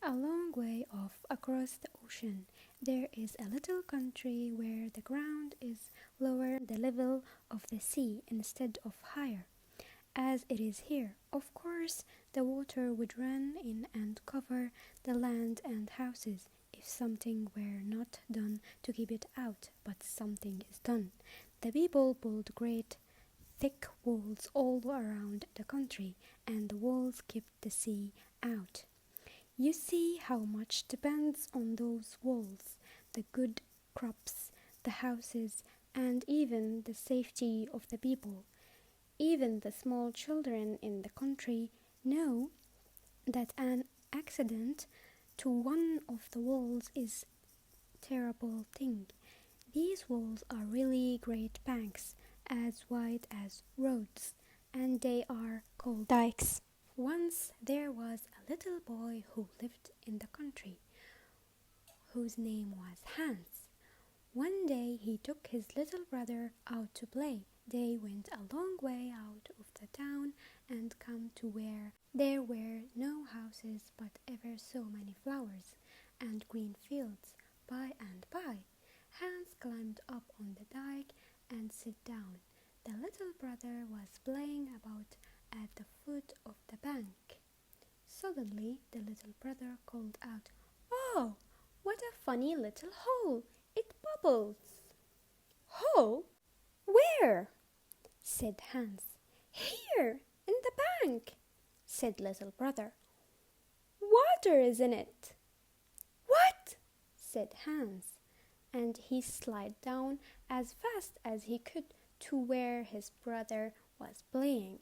A long way off across the ocean, there is a little country where the ground is lower than the level of the sea instead of higher, as it is here. Of course, the water would run in and cover the land and houses if something were not done to keep it out, but something is done. The people build great thick walls all around the country, and the walls keep the sea out. You see how much depends on those walls, the good crops, the houses, and even the safety of the people. Even the small children in the country know that an accident to one of the walls is a terrible thing. These walls are really great banks, as wide as roads, and they are called dikes. Once there was a little boy who lived in the country, whose name was Hans. One day he took his little brother out to play. They went a long way out of the town and come to where there were no houses but ever so many flowers and green fields. By and by, Hans climbed up on the dike and sat down. The little brother was playing about at the foot of the bank. Suddenly the little brother called out, "Oh, what a funny little hole! It bubbles!" "Hole? Where?" said Hans. "Here, in the bank," said little brother. "Water is in it." "What?" said Hans, and he slid down as fast as he could to where his brother was playing.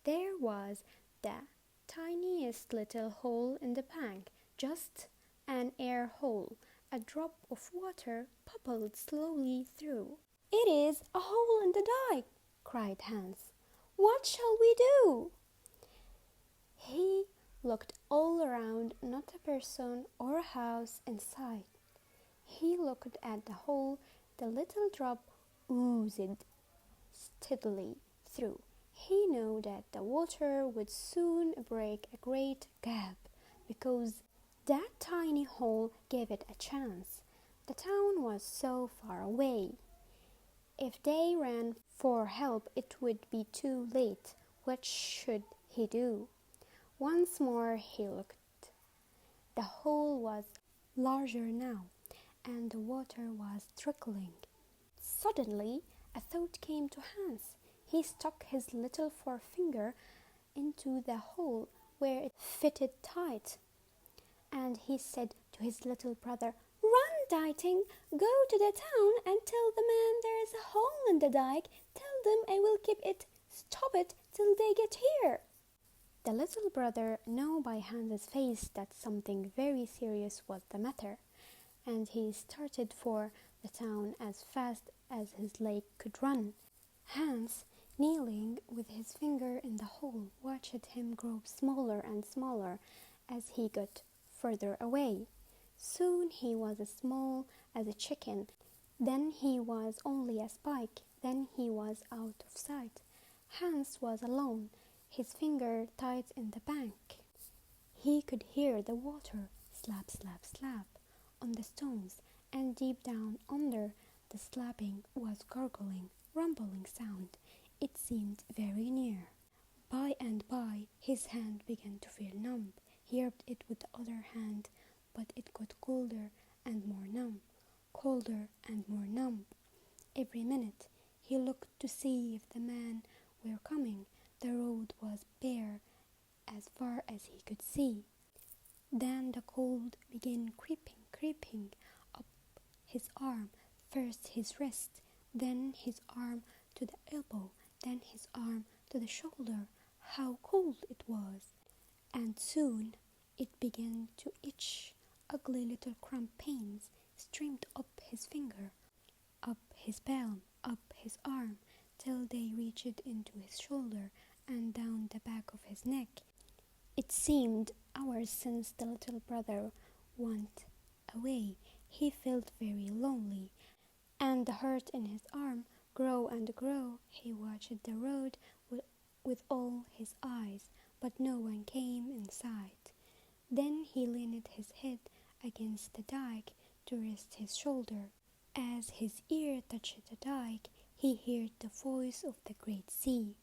There was the tiniest little hole in the bank, just an air hole. A drop of water bubbled slowly through. "It is a hole in the dike," cried Hans. "What shall we do?" He looked all around, not a person or a house in sight. He looked at the hole. The little drop oozed steadily through. He knew that the water would soon break a great gap, because that tiny hole gave it a chance. The town was so far away. If they ran for help, it would be too late. What should he do? Once more he looked. The hole was larger now, and the water was trickling. Suddenly, a thought came to Hans. He stuck his little forefinger into the hole where it fitted tight, and he said to his little brother, "Run, Diting, go to the town and tell the man there is a hole in the dike. Tell them I will keep it, stop it till they get here." The little brother knew by Hans's face that something very serious was the matter, and he started for the town as fast as his leg could run. Hans, kneeling with his finger in the hole, watched him grow smaller and smaller as he got further away. Soon he was as small as a chicken. Then he was only a spike. Then he was out of sight. Hans was alone, his finger tight in the bank. He could hear the water slap, slap, slap on the stones, and deep down under the slapping was gurgling, rumbling sound. It seemed very near. By and by his hand began to feel numb. He rubbed it with the other hand, but it got colder and more numb, colder and more numb. Every minute he looked to see if the man were coming. The road was bare as far as he could see. Then the cold began creeping up his arm, first his wrist, then his arm to the elbow, then his arm to the shoulder. How cold it was! And soon it began to itch. Ugly little cramp pains streamed up his finger, up his palm, up his arm, till they reached into his shoulder and down the back of his neck. It seemed hours since the little brother went away. He felt very lonely, and the hurt in his arm grow and grow. He watched the road with all his eyes, but no one came in sight. Then he leaned his head against the dike to rest his shoulder. As his ear touched the dike, he heard the voice of the great sea,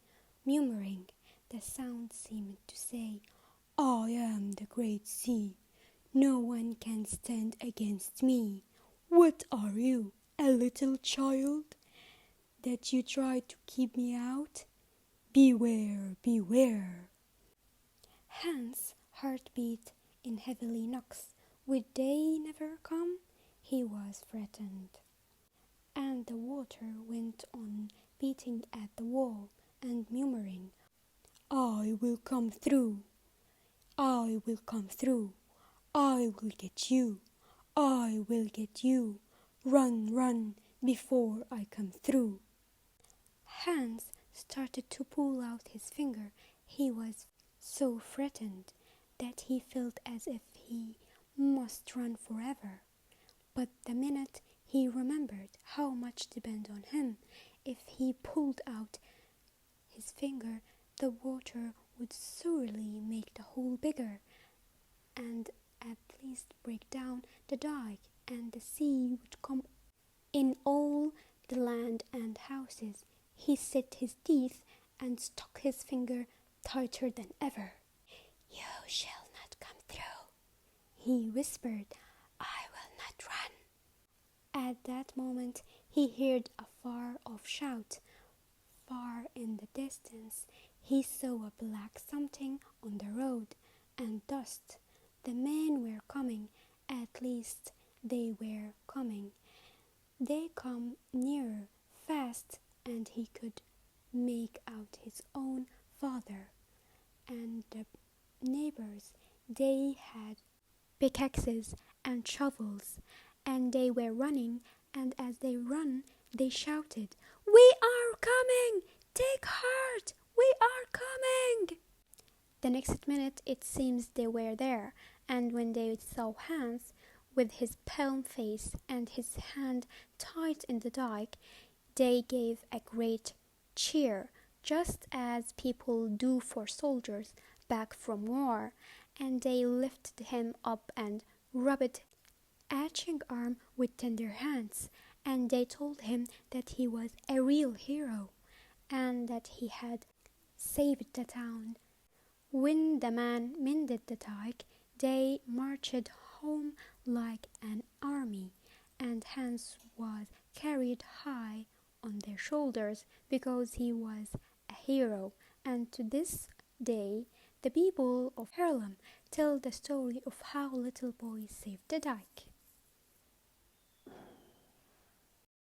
murmuring. The sound seemed to say, "I am the great sea. No one can stand against me. What are you, a little child, that you try to keep me out? Beware, beware." Hans' heart beat in heavily knocks. Would they never come? He was frightened. And the water went on beating at the wall and murmuring, "I will come through. I will come through. I will get you. I will get you. Run, run, before I come through." Hans started to pull out his finger. He was so frightened that he felt as if he must run forever. But the minute he remembered how much depended on him, if he pulled out his finger, the water would surely make the hole bigger, and at least break down the dike, and the sea would come in all the land and houses. He set his teeth and stuck his finger tighter than ever. "You shall not come through," he whispered. "I will not run." At that moment he heard a far-off shout. Far in the distance he saw a black something on the road, and dust. The men were coming, at least they were coming. They come nearer, fast, and he could make out his own father and the neighbors. They had pickaxes and shovels, and they were running, and as they ran, they shouted, "We are coming! Take heart! We are coming!" The next minute it seems they were there, and when they saw Hans, with his pale face and his hand tight in the dike, they gave a great cheer, just as people do for soldiers back from war, and they lifted him up and rubbed aching arm with tender hands, and they told him that he was a real hero, and that he had saved the town. When the man mended the dike, they marched home like an army, and Hans was carried high on their shoulders because he was a hero. And to this day, the people of Haarlem tell the story of how little boy saved the dike.